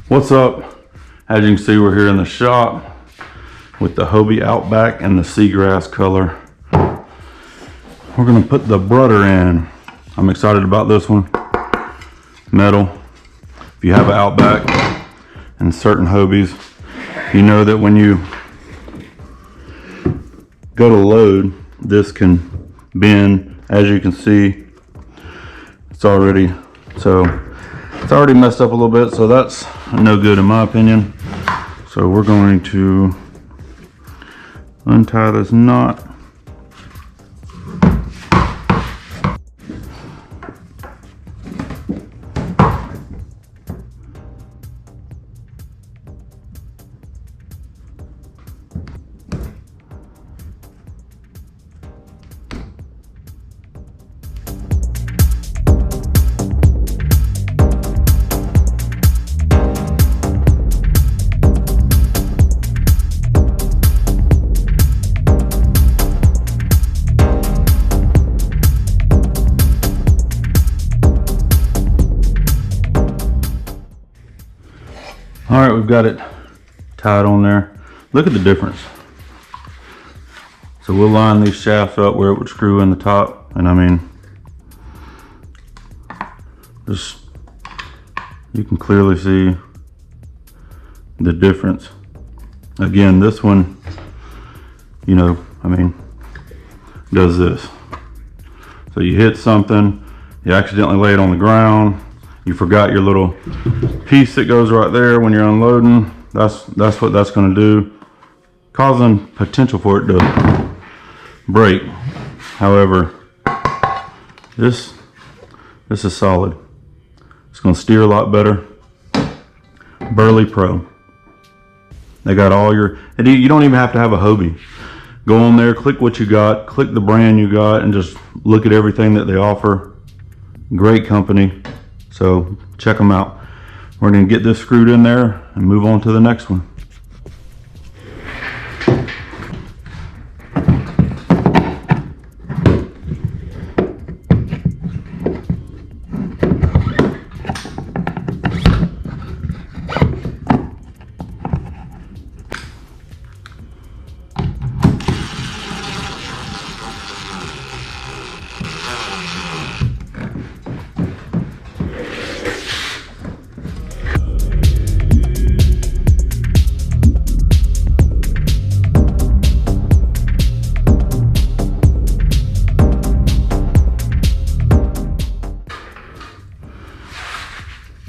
What's up? As you can see, we're here in the shop with the Hobie Outback and the seagrass color. We're gonna put the brudder in. I'm excited about this one. Metal. If you have an Outback and certain Hobies, you know that when you go to load, this can bend. As you can see, it's already messed up a little bit, so that's no good in my opinion. So we're going to untie this knot. All right, we've got it tied on there. Look at the difference. So we'll line these shafts up where it would screw in the top, and I mean, just you can clearly see the difference. Again, this one, you know, I mean, does this. So you hit something, you accidentally lay it on the ground, you forgot your little piece that goes right there when you're unloading. That's what that's going to do, causing potential for it to break. However, this is solid. It's going to steer a lot better. Burley Pro. They got all your, and you don't even have to have a Hobie. Go on there, click what you got, click the brand you got, and just look at everything that they offer. Great company. So check them out. We're going to get this screwed in there and move on to the next one.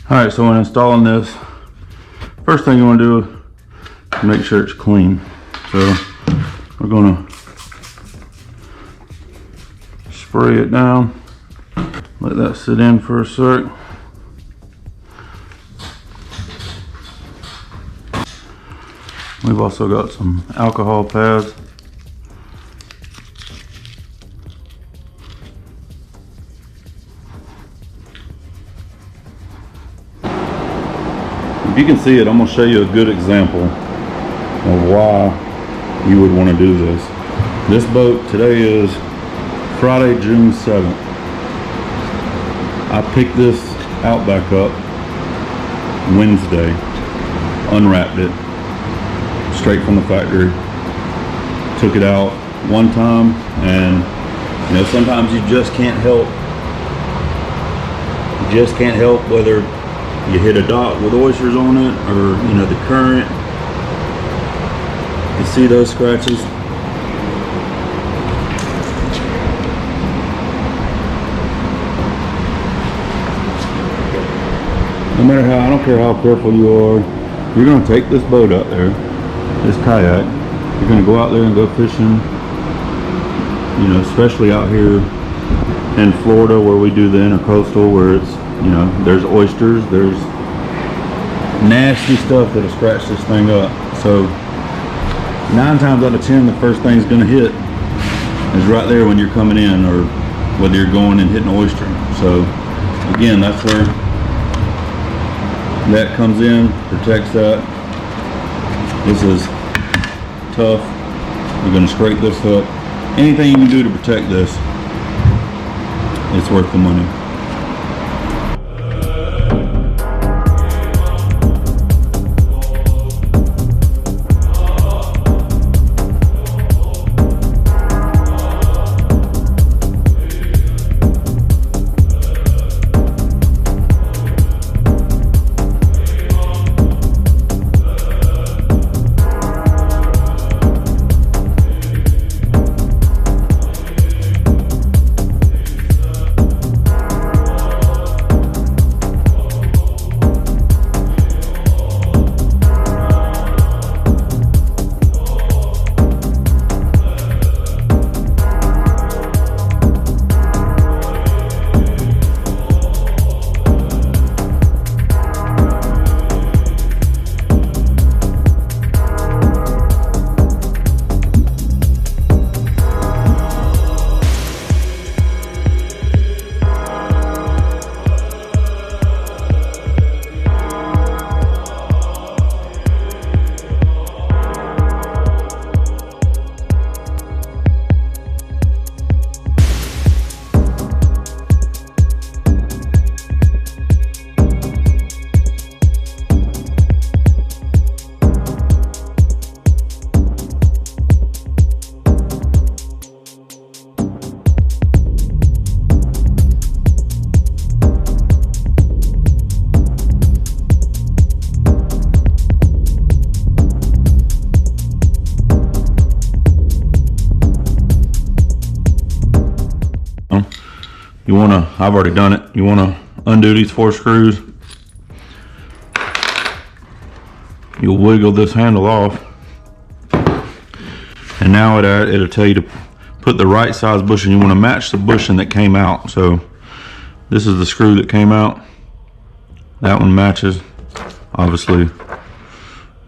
All right, so when installing this, first thing you want to do is make sure it's clean. So we're going to spray it down, let that sit in for a sec. We've also got some alcohol pads. If you can see it, I'm going to show you a good example of why you would want to do this. This boat, today is Friday, June 7th. I picked this Outback up Wednesday, unwrapped it, straight from the factory. Took it out one time, and you know, sometimes you just can't help. You just can't help whether you hit a dock with oysters on it, or you know, the current. You see those scratches? No matter how, I don't care how careful you are, you're gonna take this boat out there, this kayak, you're gonna go out there and go fishing, you know, especially out here in Florida where we do the intercoastal, where it's, you know, there's oysters, there's nasty stuff that'll scratch this thing up. So 9 times out of 10, the first thing's gonna hit is right there when you're coming in, or whether you're going and hitting oyster. So again, that's where that comes in, protects that. This is tough. We're gonna scrape this up. Anything you can do to protect this, it's worth the money. I've already done it. You wanna undo these 4 screws. You'll wiggle this handle off. And now it'll tell you to put the right size bushing. You wanna match the bushing that came out. So this is the screw that came out. That one matches. Obviously,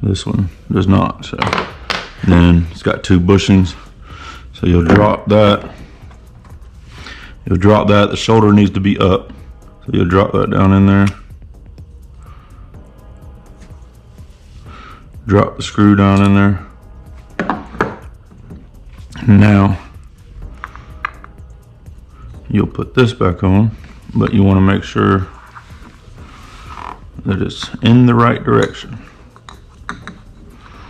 this one does not. So then it's got 2 bushings. So you'll drop that. You'll drop that. The shoulder needs to be up. So you'll drop that down in there. Drop the screw down in there. Now, you'll put this back on, but you want to make sure that it's in the right direction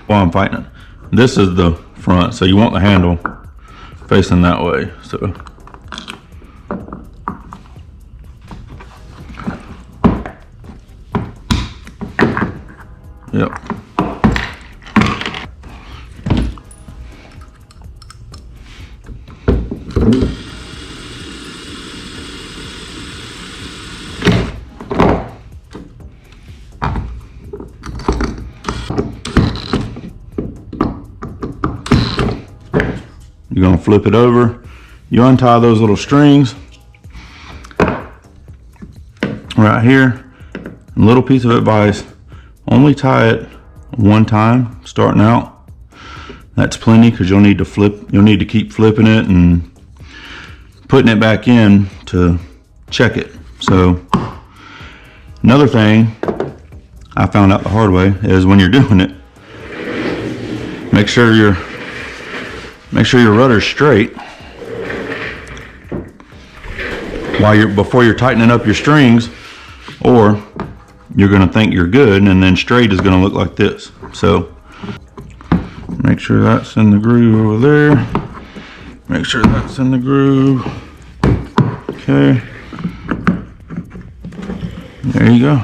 while I'm fighting it. This is the front, so you want the handle facing that way. So yep. You're gonna flip it over. You untie those little strings right here. A little piece of advice: only tie it one time starting out. That's plenty, because you'll need to keep flipping it and putting it back in to check it. So another thing I found out the hard way is when you're doing it, make sure your rudder's straight before you're tightening up your strings, or you're gonna think you're good, and then straight is gonna look like this. So make sure that's in the groove over there. Make sure that's in the groove. Okay. There you go.